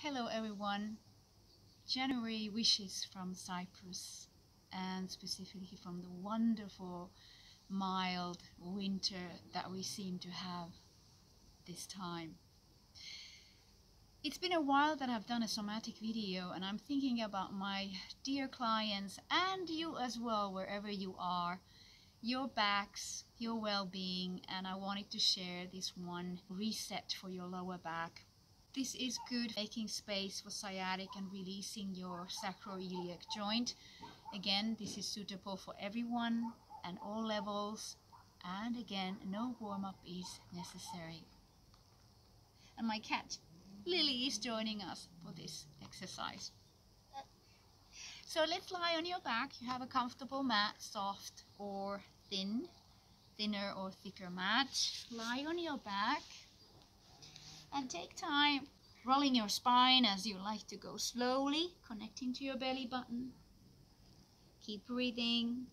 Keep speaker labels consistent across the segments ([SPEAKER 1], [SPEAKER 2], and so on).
[SPEAKER 1] Hello everyone. January wishes from Cyprus, and specifically from the wonderful mild winter that we seem to have this time. It's been a while that I've done a somatic video, and I'm thinking about my dear clients and you as well, wherever you are, your backs, your well-being, and I wanted to share this one reset for your lower back. This is good making space for sciatic and releasing your sacroiliac joint. Again, this is suitable for everyone and all levels. And again, no warm-up is necessary. And my cat, Lily, is joining us for this exercise. So let's lie on your back. You have a comfortable mat, soft or thinner or thicker mat. Lie on your back. And take time rolling your spine as you like to go slowly, connecting to your belly button. Keep breathing.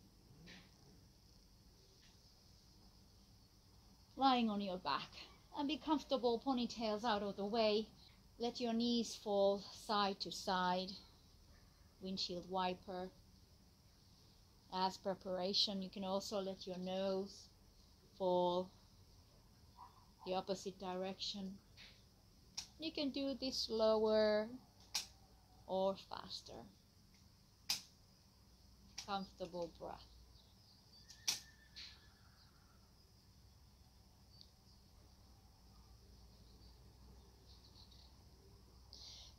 [SPEAKER 1] Lying on your back. And be comfortable, ponytails out of the way. Let your knees fall side to side. Windshield wiper. As preparation, you can also let your nose fall the opposite direction. You can do this slower or faster. Comfortable breath.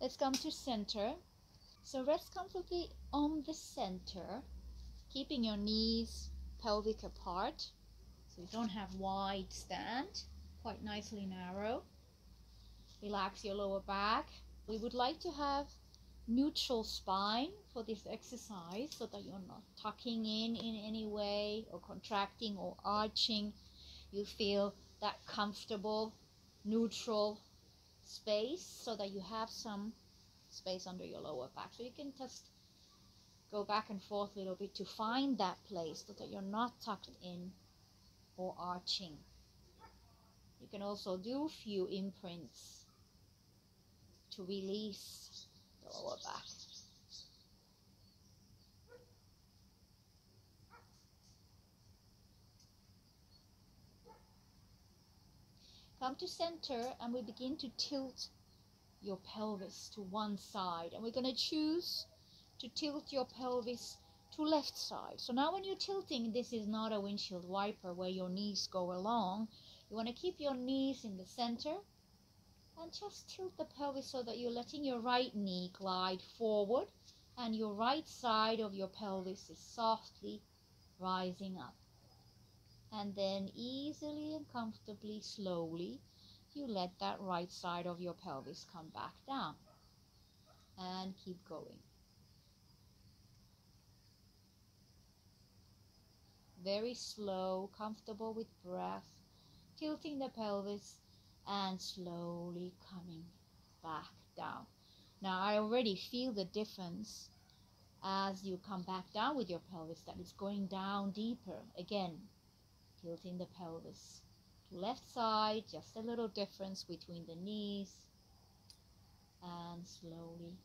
[SPEAKER 1] Let's come to center. So rest comfortably on the center, keeping your knees pelvic apart. So you don't have wide stand, quite nicely narrow. Relax your lower back. We would like to have neutral spine for this exercise so that you're not tucking in any way or contracting or arching. You feel that comfortable, neutral space so that you have some space under your lower back. So you can just go back and forth a little bit to find that place so that you're not tucked in or arching. You can also do a few imprints to release the lower back. Come to center and we begin to tilt your pelvis to one side, and we're going to choose to tilt your pelvis to left side. So now when you're tilting, this is not a windshield wiper where your knees go along. You want to keep your knees in the center and just tilt the pelvis so that you're letting your right knee glide forward and your right side of your pelvis is softly rising up. And then easily and comfortably, slowly, you let that right side of your pelvis come back down. And keep going. Very slow, comfortable with breath, tilting the pelvis and slowly coming back down. Now I already feel the difference as you come back down with your pelvis, that it's going down deeper. Again, tilting the pelvis to left side, just a little difference between the knees, and slowly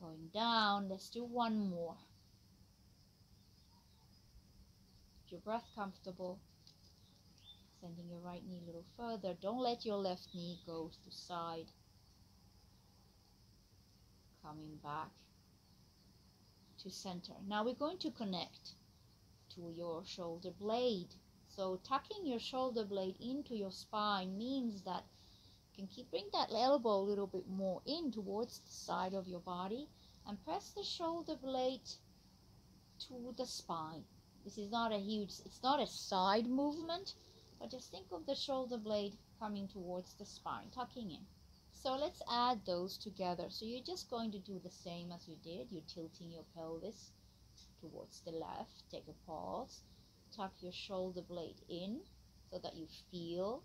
[SPEAKER 1] going down. Let's do one more. Keep your breath comfortable. Sending your right knee a little further. Don't let your left knee go to side. Coming back to center. Now we're going to connect to your shoulder blade. So tucking your shoulder blade into your spine means that you can bring that elbow a little bit more in towards the side of your body and press the shoulder blade to the spine. This is not a huge, it's not a side movement, but just think of the shoulder blade coming towards the spine, tucking in. So let's add those together. So you're just going to do the same as you did. You're tilting your pelvis towards the left. Take a pause. Tuck your shoulder blade in so that you feel.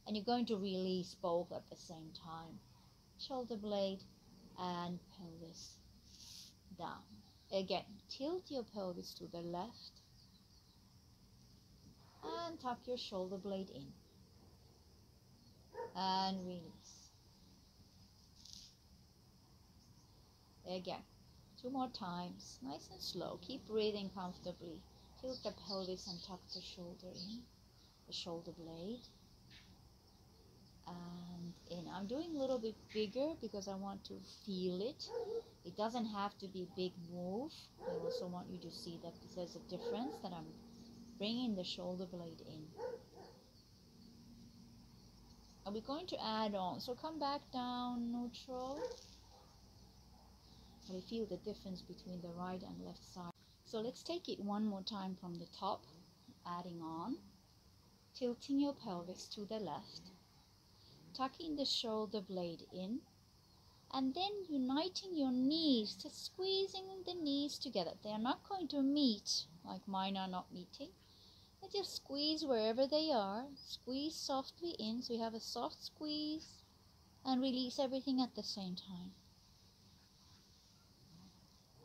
[SPEAKER 1] And you're going to release both at the same time. Shoulder blade and pelvis down. Again, tilt your pelvis to the left. And tuck your shoulder blade in. And release.
[SPEAKER 2] Again, 2 more times, nice and slow. Keep breathing comfortably. Tilt the pelvis and tuck the shoulder in, the shoulder blade, and in. I'm doing a little bit bigger because I want to feel it. It doesn't have to be a big move. I also want you to see that there's a difference, that I'm bringing the shoulder blade in. Are we going to add on? So come back down, neutral. We feel the difference between the right and left side. So let's take it one more time from the top, adding on, tilting your pelvis to the left, tucking the shoulder blade in, and then uniting your knees, just squeezing the knees together. They are not going to meet like mine are not meeting. And just squeeze wherever they are. Squeeze softly in, so you have a soft squeeze, and release everything at the same time.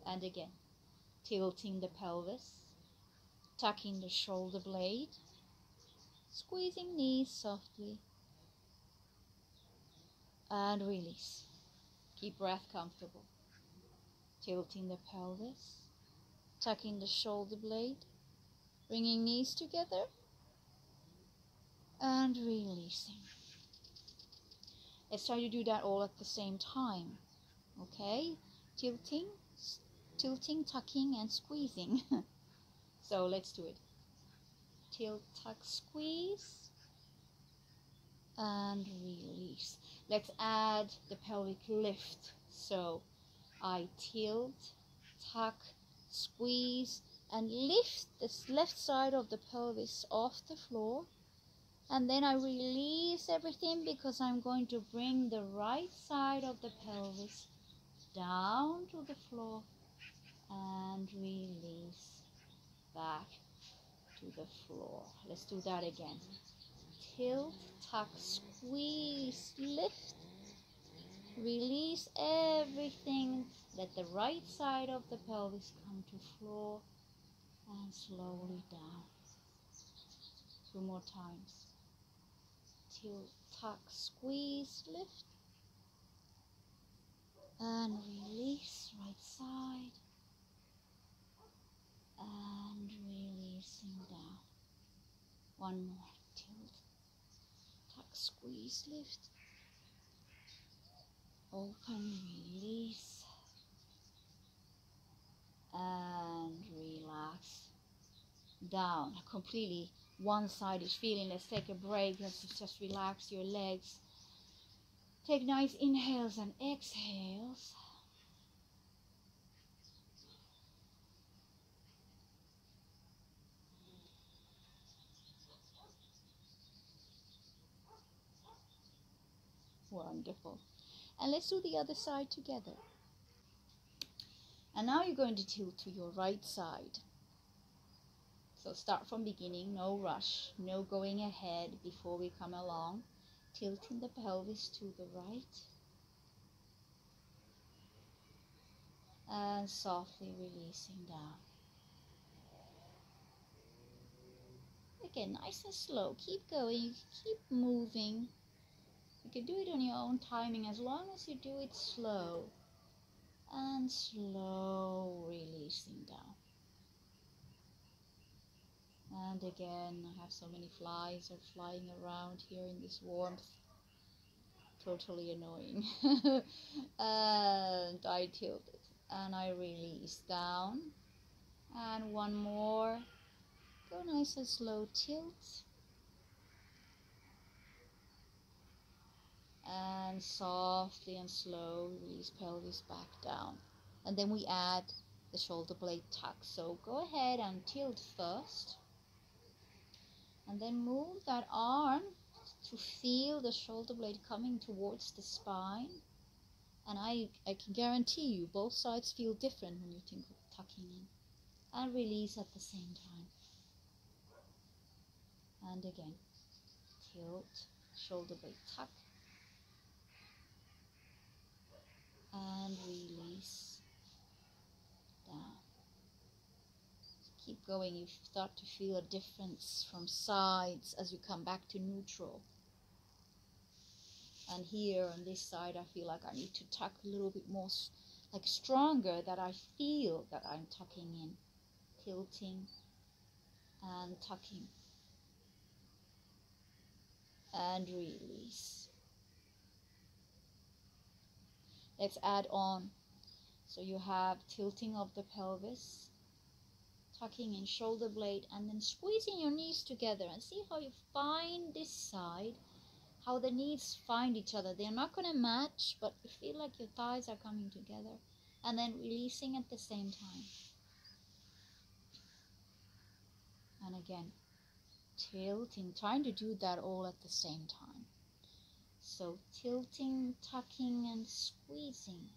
[SPEAKER 2] And again, tilting the pelvis, tucking the shoulder blade, squeezing knees softly, and release. Keep breath comfortable. Tilting the pelvis, tucking the shoulder blade, bringing knees together, and releasing. Let's try to do that all at the same time. Okay? Tilting, tucking, and squeezing. So let's do it. Tilt, tuck, squeeze, and release. Let's add the pelvic lift. So I tilt, tuck, squeeze, and lift this left side of the pelvis off the floor. And then I release everything because I'm going to bring the right side of the pelvis down to the floor and release back to the floor. Let's do that again. Tilt, tuck, squeeze, lift, release everything. Let the right side of the pelvis come to floor and slowly down. 2 more times. Tilt, tuck, squeeze, lift, and release right side, and releasing down. 1 more. Tilt, tuck, squeeze, lift, open, release, and relax down completely. One side is feeling. Let's take a break. Let's just relax your legs. Take nice inhales and exhales. Wonderful. And let's do the other side together. And now you're going to tilt to your right side. So start from beginning, no rush, no going ahead before we come along. Tilting the pelvis to the right. And softly releasing down. Again, nice and slow. Keep going, keep moving. You can do it on your own timing as long as you do it slow. And slow releasing down. And again, I have so many flies are flying around here in this warmth. Totally annoying. And I tilt it. And I release down. And 1 more. Go nice and slow, tilt. And softly and slow release pelvis back down. And then we add the shoulder blade tuck. So go ahead and tilt first. And then move that arm to feel the shoulder blade coming towards the spine. And I can guarantee you both sides feel different when you think of tucking in. And release at the same time. And again, tilt, shoulder blade tuck. And release down. Keep going. You start to feel a difference from sides as you come back to neutral. And here on this side, I feel like I need to tuck a little bit more like stronger, that I feel that I'm tucking in, tilting and tucking and release. Let's add on. So you have tilting of the pelvis, tucking in shoulder blade, and then squeezing your knees together, and see how you find this side, how the knees find each other. They're not going to match, but you feel like your thighs are coming together, and then releasing at the same time. And again, tilting, trying to do that all at the same time. So tilting, tucking, and squeezing,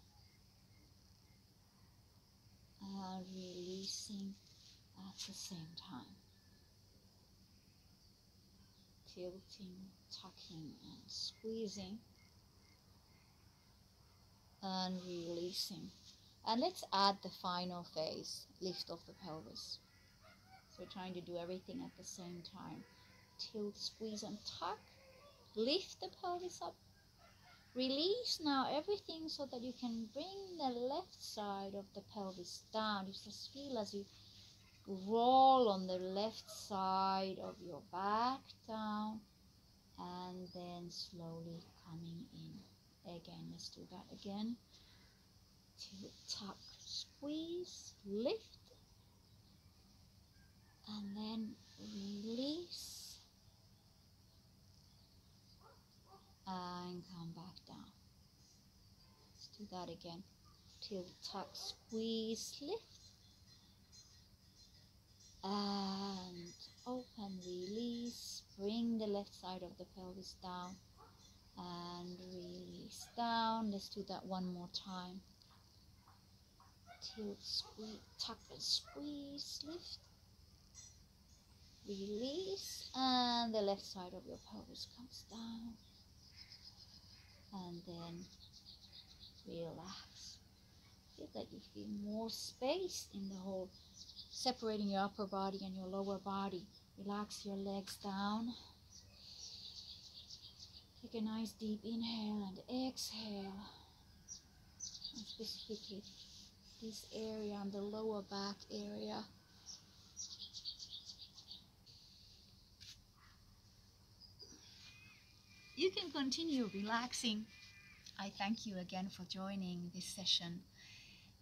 [SPEAKER 2] and releasing at the same time. Tilting, tucking, and squeezing, and releasing. And let's add the final phase, lift of the pelvis. So we're trying to do everything at the same time. Tilt, squeeze, and tuck. Lift the pelvis up. Release now everything so that you can bring the left side of the pelvis down. You just feel as you roll on the left side of your back down, and then slowly coming in. Again, let's do that again. Tilt, tuck, squeeze, lift, and then release, and come back down. Let's do that again. Tilt, tuck, squeeze, lift, and open, release. Bring the left side of the pelvis down and release down. Let's do that one more time. Tilt, squeeze, tuck and squeeze, lift, release, and the left side of your pelvis comes down, and then relax. Feel that you feel more space in the whole, separating your upper body and your lower body. Relax your legs down. Take a nice deep inhale and exhale, and specifically this area and the lower back area. You can continue relaxing. I thank you again for joining this session.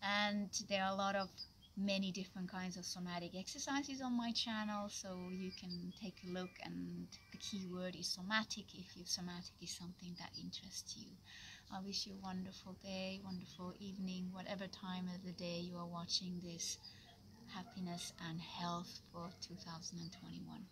[SPEAKER 2] And there are a lot of many different kinds of somatic exercises on my channel, so you can take a look, and the key word is somatic if somatic is something that interests you. I wish you a wonderful day, wonderful evening, whatever time of the day you are watching this. Happiness and health for 2021.